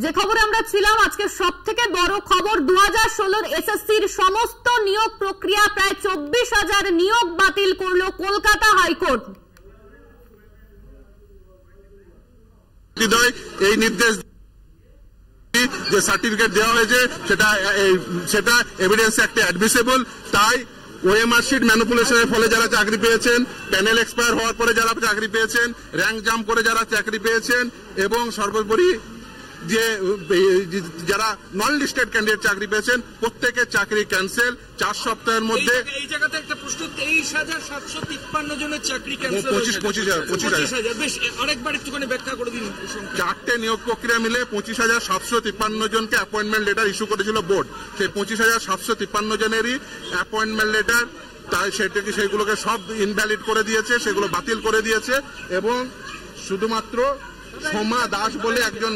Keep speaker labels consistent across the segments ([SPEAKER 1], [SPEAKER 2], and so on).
[SPEAKER 1] যে খবরে আমরা ছিলাম, আজকে সব থেকে বড় খবর 2016 এসএসসির সমস্ত নিয়োগ প্রক্রিয়া প্রায় 24,000 নিয়োগ বাতিল করলো কলকাতা হাইকোর্ট।
[SPEAKER 2] এই নির্দেশ যে সার্টিফিকেট দেওয়া হয়েছে সেটা এভিডেন্স অ্যাক্টে অ্যাডমিসেবল, তাই ওএমআর শিট ম্যানিপুলেশনের ফলে যারা চাকরি পেয়েছেন, প্যানেল এক্সপায়ার হওয়ার পরে যারা চাকরি পেয়েছেন, র্যাঙ্ক জাম্প করে যারা চাকরি পেয়েছেন এবং সর্বোপরি যে যারা নন লিস্টেড ক্যান্ডিডেট চাকরি পেয়েছেন প্রত্যেকের চাকরি ক্যান্সেল 4 সপ্তাহের মধ্যে।
[SPEAKER 3] এই জায়গাতে একটা প্রশ্ন, 23,753 জনের চাকরি ক্যান্সেল,
[SPEAKER 2] 25,000
[SPEAKER 3] বেশ আরেকবার একটুখানি ব্যাখ্যা করে দিন।
[SPEAKER 2] 4টে নিয়োগ প্রক্রিয়া মিলে 25,753 জনকে অ্যাপয়েন্টমেন্ট লেটার ইস্যু করেছিল বোর্ড। সেই 25,753 জনেরই অ্যাপয়েন্টমেন্ট লেটার তাই সেগুলোকে সব ইনভ্যালিড করে দিয়েছে, সেগুলো বাতিল করে দিয়েছে এবং শুধুমাত্র সোমা দাস বলে একজন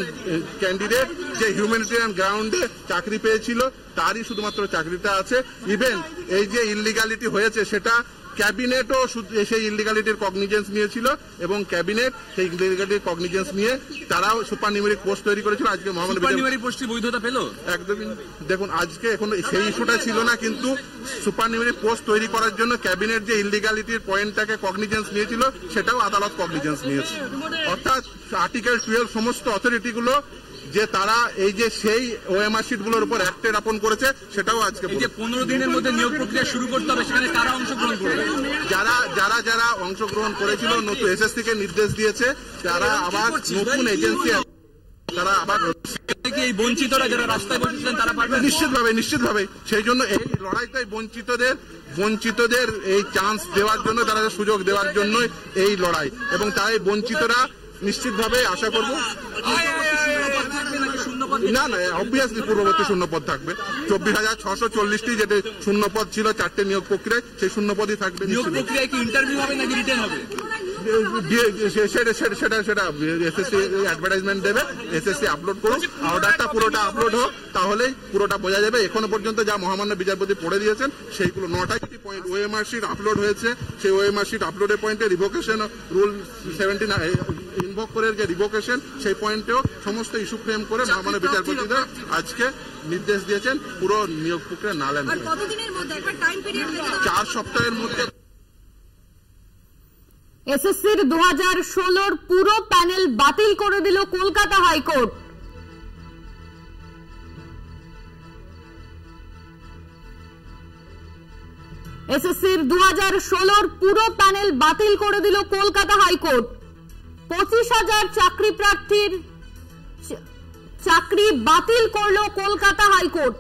[SPEAKER 2] ক্যান্ডিডেট যে হিউম্যানিটেরিয়ান গ্রাউন্ডে চাকরি পেয়েছিল তারই শুধুমাত্র চাকরিটা আছে। ইভেন এই যে ইললিগালিটি হয়েছে সেটা ক্যাবিনেটও সেই ইললিগালিটির কগনিজেন্স নিয়েছিল এবং ক্যাবিনেট সেই ইললিগালিটির কগনিজেন্স নিয়ে তারাও সুপার নিউমেরিক পোস্ট তৈরি করেছিল। আজকে
[SPEAKER 3] সুপার পোস্টে বৈধতা পেল
[SPEAKER 2] একদমই। দেখুন আজকে এখন সেই ইস্যুটা ছিল না, কিন্তু সুপার নিউমেরিক পোস্ট তৈরি করার জন্য ক্যাবিনেট যে ইললিগালিটির পয়েন্টটাকে কগনিজেন্স নিয়েছিল সেটাও আদালত কগনিজেন্স নিয়েছে। অর্থাৎ আর্টিকেল 12 সমস্ত অথরিটিগুলো যে তারা এই যে সেই ওএমআর শিট গুলোর উপর অ্যাক্টে রাপন করেছে সেটাও আজকে
[SPEAKER 3] 15 দিনের মধ্যে নিয়োগ প্রক্রিয়া শুরু করতে হবে, সেখানে কারা অংশগ্রহণ করবে?
[SPEAKER 2] যারা অংশগ্রহণ করেছিল নতুন এসএসসি কে নির্দেশ দিয়েছে তারা আবার নতুন এজেন্সি তারা আবার
[SPEAKER 3] এই বঞ্চিতরা যারা রাস্তায় বসেছিলেন তারা পারবে
[SPEAKER 2] নিশ্চিতভাবে। সেই জন্য এই লড়াইটাই বঞ্চিতদের এই চান্স দেওয়ার জন্য, তারা সুযোগ দেওয়ার জন্য এই লড়াই এবং তাই বঞ্চিতরা নিশ্চিতভাবে আশা করব না অবভিয়াসলি পূর্ববর্তী শূন্যপদ থাকবে। 24,640টি যেটা শূন্যপদ ছিল 4টে নিয়োগ প্রক্রিয়ায়, সেই শূন্যপদই থাকবে।
[SPEAKER 3] নিয়োগ প্রক্রিয়ায় কি ইন্টারভিউ হবে নাকি রিটেন হবে?
[SPEAKER 2] সেটা এসএসসি অ্যাডভার্টাইজমেন্ট দেবে, এসএসসি আপলোড করুক, অর্ডারটা পুরোটা আপলোড হোক, তাহলেই পুরোটা বোঝা যাবে। এখনো পর্যন্ত যা মহামান্য বিচারপতি পড়ে দিয়েছেন সেইগুলো 9টি পয়েন্ট ওএমআর শিট আপলোড হয়েছে। সেই ওএমআর শিট আপলোডের পয়েন্টে রিভোকেশন রুল 79 ইনভোক করে যে রিভোকেশন সেই পয়েন্টেও সমস্ত ইস্যু ফ্রেম করে মহামান্য বিচারপতিরা আজকে নির্দেশ দিয়েছেন পুরো নিয়োগ প্রক্রিয়া না লেন 4 সপ্তাহের মধ্যে।
[SPEAKER 1] এসএসসির 2016 পুরো প্যানেল বাতিল করে দিল কলকাতা হাইকোর্ট। এসএসসির 2016 পুরো প্যানেল বাতিল করে দিল কলকাতা হাইকোর্ট। 25,000 চাকরি প্রার্থীর চাকরি বাতিল করলো কলকাতা হাইকোর্ট।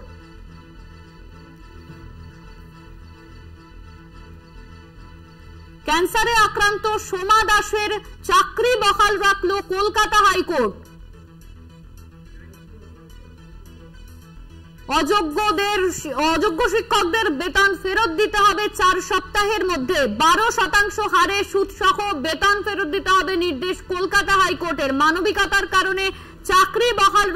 [SPEAKER 1] ক্যান্সারে আক্রান্ত সোমা দাসের চাকরি বহাল রাখলো কলকাতা হাইকোর্ট। অযোগ্য শিক্ষকদের বেতন ফেরত দিতে হবে 4 সপ্তাহের মধ্যে। 12% হারে সুদ সহ বেতন ফেরত দিতে হবে নির্দেশ কলকাতা হাইকোর্টের। মানবিকতার কারণে চাকরি বহাল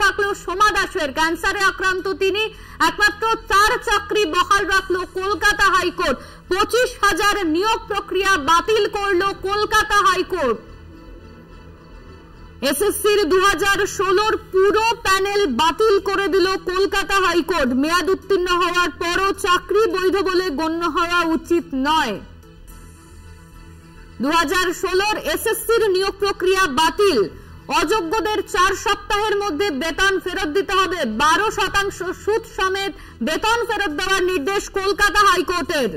[SPEAKER 1] থাকলো সোমা দাসের। ক্যান্সারে আক্রান্ত তিনি, একমাত্র তার চাকরি বহাল রাখলো কলকাতা হাইকোর্ট। 25,000 নিয়োগ প্রক্রিয়া বাতিল করলো কলকাতা হাইকোর্ট। এসএসসির 2016 পুরো প্যানেল বাতিল করে দিল কলকাতা হাইকোর্ট। মেয়াদ উত্তীর্ণ হওয়ার পরও চাকরি বৈধ বলে গণ্য হওয়া উচিত নয়। 2016 এসএসসির নিয়োগ প্রক্রিয়া বাতিল। অযোগ্যদের 4 সপ্তাহের মধ্যে বেতন ফেরত দিতে হবে। 12% সুদ সমেত বেতন ফেরত দেওয়ার নির্দেশ কলকাতা হাইকোর্টের।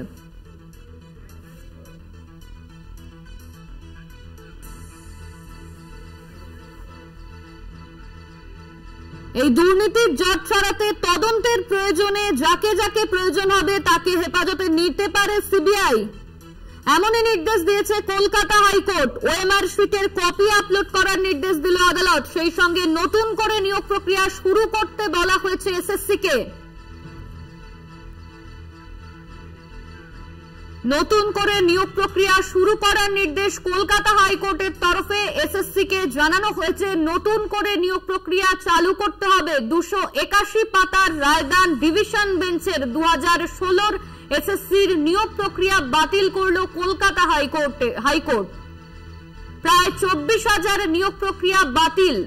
[SPEAKER 1] এই দুর্নীতির জট ছড়াতে তদন্তের প্রয়োজনে যাকে প্রয়োজন হবে তাকে হেফাজতে নিতে পারে সিবিআই, এমনই নির্দেশ দিয়েছে কলকাতা হাইকোর্ট। ওএমআর শিটের কপি আপলোড করার নির্দেশ দিল আদালত। সেই সঙ্গে নতুন করে নিয়োগ প্রক্রিয়া শুরু করতে বলা হয়েছে এসএসসি কে। নতুন করে নিয়োগ প্রক্রিয়া শুরু করার নির্দেশ কলকাতা হাইকোর্টের তরফে এসএসসি কে জানানো হয়েছে। নতুন করে নিয়োগ প্রক্রিয়া চালু করতে হবে। 281 পাতার রায়দান ডিভিশন বেঞ্চের 2016 এসএসসির নিয়োগ প্রক্রিয়া বাতিল করল কলকাতা হাইকোর্ট। প্রায় 24,000 নিয়োগ প্রক্রিয়া বাতিল।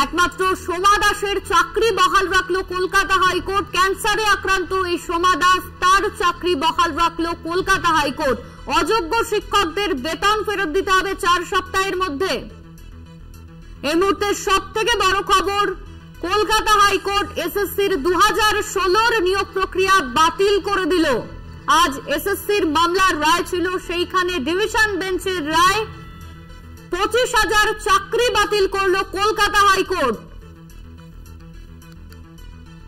[SPEAKER 1] একমাত্র সোমা দাসের চাকরি বহাল রাখলো কলকাতা হাইকোর্ট। ক্যান্সারে আক্রান্ত এই সোমা দাস, তার চাকরি বহাল রাখলো কলকাতা হাইকোর্ট। অযোগ্য শিক্ষকদের বেতন ফেরত দিতে হবে 4 সপ্তাহের মধ্যে। এই মুহূর্তে সব থেকে বড় খবর, কলকাতা হাইকোর্ট এসএসসির 2016 নিয়োগ প্রক্রিয়া বাতিল করে দিল। আজ এসএসসির মামলার রায় ছিল, সেইখানে ডিভিশন বেঞ্চের রায়। 25,000 চাকরি বাতিল করলো কলকাতা হাইকোর্ট।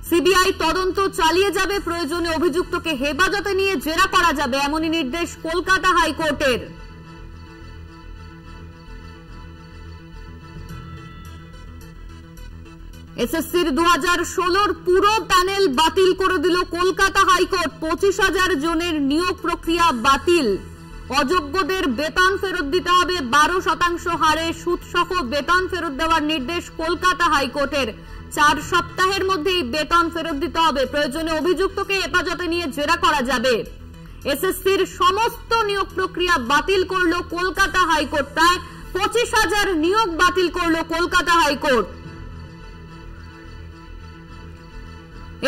[SPEAKER 1] সিবিআই তদন্ত চালিয়ে যাবে, প্রয়োজনে অভিযুক্তকে হেফাজতে নিয়ে জেরা করা যাবে, এমনই নির্দেশ কলকাতা হাইকোর্টের। এসএসসির 2016 পুরো প্যানেল বাতিল করে দিল কলকাতা হাইকোর্ট। 25,000 জনের নিয়োগ প্রক্রিয়া বাতিল। অযোগ্যদের বেতন ফেরত দিতে হবে 12% হারে সুদ সহ বেতন ফেরত দেওয়ার নির্দেশ কলকাতা হাইকোর্টের। 4 সপ্তাহের মধ্যেই বেতন ফেরত দিতে হবে, প্রয়োজনে অভিযুক্তকে হেফাজতে নিয়ে জেরা করা যাবে। এসএসসির সমস্ত নিয়োগ প্রক্রিয়া বাতিল করলো কলকাতা হাইকোর্ট। প্রায় 25,000 নিয়োগ বাতিল করলো Kolkata high court.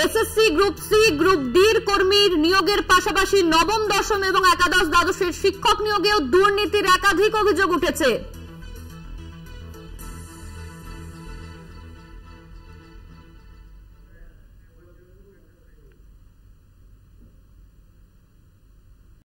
[SPEAKER 1] SSC group C, group ডির কর্মীর নিয়োগের পাশাপাশি নবম, দশম এবং একাদশ, দ্বাদশের শিক্ষক নিয়োগেও দুর্নীতির একাধিক অভিযোগ উঠেছে।